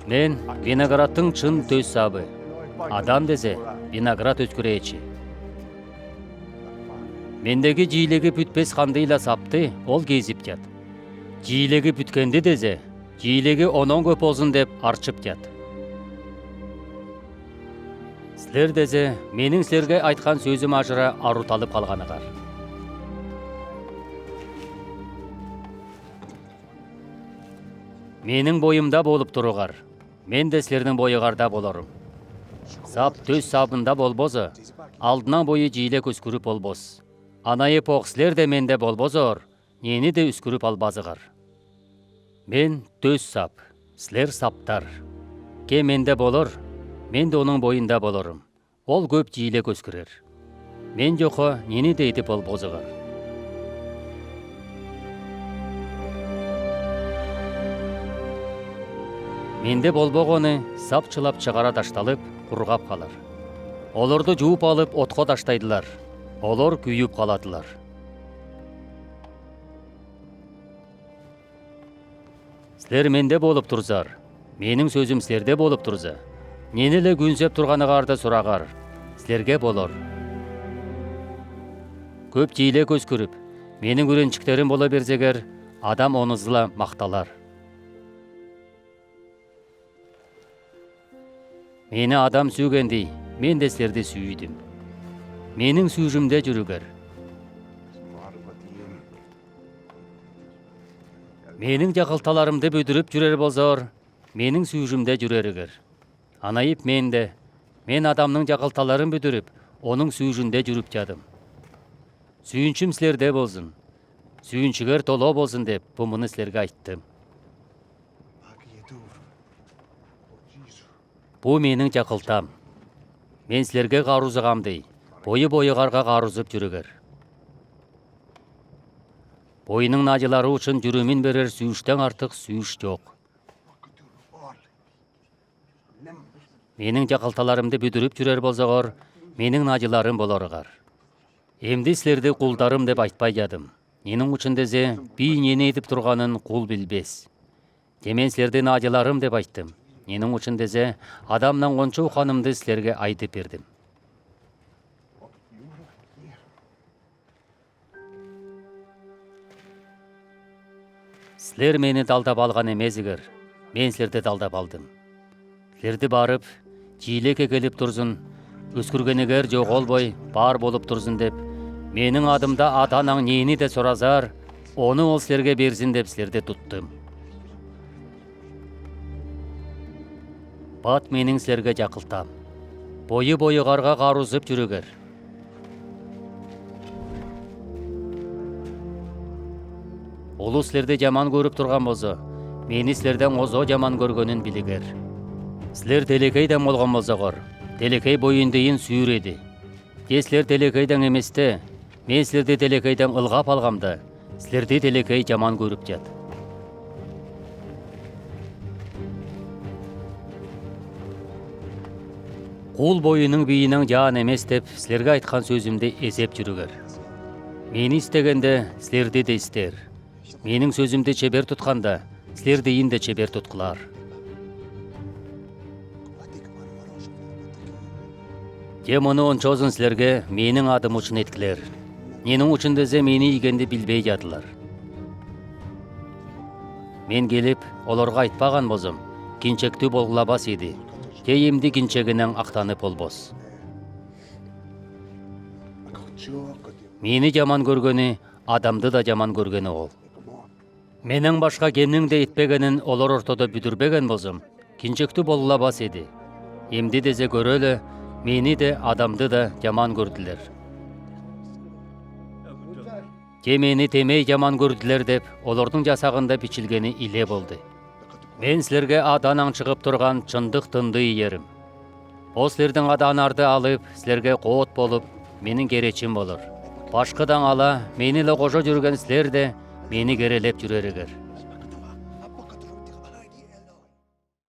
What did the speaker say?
Мен виноградтың чын төс сабы. Адам дезе виноград өткүречи. Мендеги жийлеги бүтпес кандыйла сапты ол кезип жат. Жийлеги бүткенди дезе, жийлеги онон көп болсун деп арчып жат. Силер дезе, менин силерге айткан сөзүм ажыра аруталып калганыгар. Менин боюмда болуп туругар, мен де силердин боюгарда болорум. Сап төс сабында болбозо, алдынан бою жийле көскүрүп болбос. Анайып ок силер де менде болбозор, нени де үскүрүп албазыгар. Мен төс сап, силер саптар. Ке менде болор, мен де онун боюнда болорум. Ол көп жийле көскүрөр. Мен жокко нени де этип болбозугар. Менде болбогону сапчылап чыгара ташталып, кургап калар. Олорду жууп алып отко таштайдылар. Олор күйүп каладылар. Силер менде болуп турзар, менин сөзүм силерде болуп турза. Нени эле күнсөп турганыгарды сурагар, силерге болор. Көп жийле көскүрүп, менин күрөнчүктөрүм боло берсегер, адам онузла макталар. Мени адам сүйгенди, мен де силерди сүйдүм. Менин сүйүшүмдө жүрүгөр. Менин жакылталарымды бүдүрүп жүрөр болсор, менин сүйүшүмдө жүрөрүгөр. Анайып мен адамдын жакылталарын бүдүрүп, онун сүйүшүндө жүрүп жадым. Сүйүнчүм силерде болсун, сүйүнчүгөр толоо болсун деп бумуну силерге айттым. Бу менин жакылтам. Мен силерге карузугамды, бою-боюгарга карузуп жүрүгөр. Боюнун ажылары үчүн жүрүмүн берер сүйүштөн артык сүйүш жок. Менин жакылталарымды бүдүрүп жүрөр болсогор, менин ажыларым болоругар. Эмди силерди кулдарым деп айтпай жадым. Менин үчүн дезе, бий нени этип турганын кул билбес. Мен силердин ажыларым деп айттым. Менин үчүн дезе, адамдан кончо уханымды силерге айтып бердим. Силер мени далдап алган эмесигер, мен силерди далдап алдым. Силерди барып, жийлекке келип турсун, өскүргенигер жоголбой, бар болуп турсун деп, менин адымда ата-анаң нени де суразар, ону ол силерге берсин деп силерди туттум. Бат менин силерге жакылтам. Бою-боюгарга карузуп жүрүгөр. Улу силерди жаман көрүп турган болсо, мени силерден озо жаман көргөнүн билигер. Силер телекейден болгон болсогор, телекей боюндайын сүйрөдү. Силер телекейден эместе, мен силерди телекейден ылгап алгамда, силерди телекей жаман көрүп жат. Кул боюнун бийинен жаан эмес деп силерге айткан сөзүмдү эзеп жүрүгөр. Мени истегенде силерди да истер. Менин сөзүмдү чебер тутканда, силердейин де чебер туткулар. Муну ончозун силерге менин адым үчүн эткилер. Менин үчүн дезе мени ийгенди билбей жадылар. Мен келип, олорго айтпаган болсом, кинчектүү болгулабас иди. Эмди кинчегинен актанып болбос. Мени жаман көргөнү, адамды да жаман көргөнү ол. Менен башка кемнин де этпегенин олор ортодо бүдүрбеген болсом, кинчектүү болгулабас иди. Эмди дезе көрөлө, мени де адамды да жаман көрдүлөр. Мени темей жаман көрдүлөр деп, олордун жасагында бичилгени иле болду. Мен силерге аданаң чыгып турган чындык тынды ийерим. О силердин адаанарды алып, силерге коот болуп, менин керечим болор. Башкыдан ала, мени эле кошо жүргөн силер де мени керелеп жүрөрүгөр.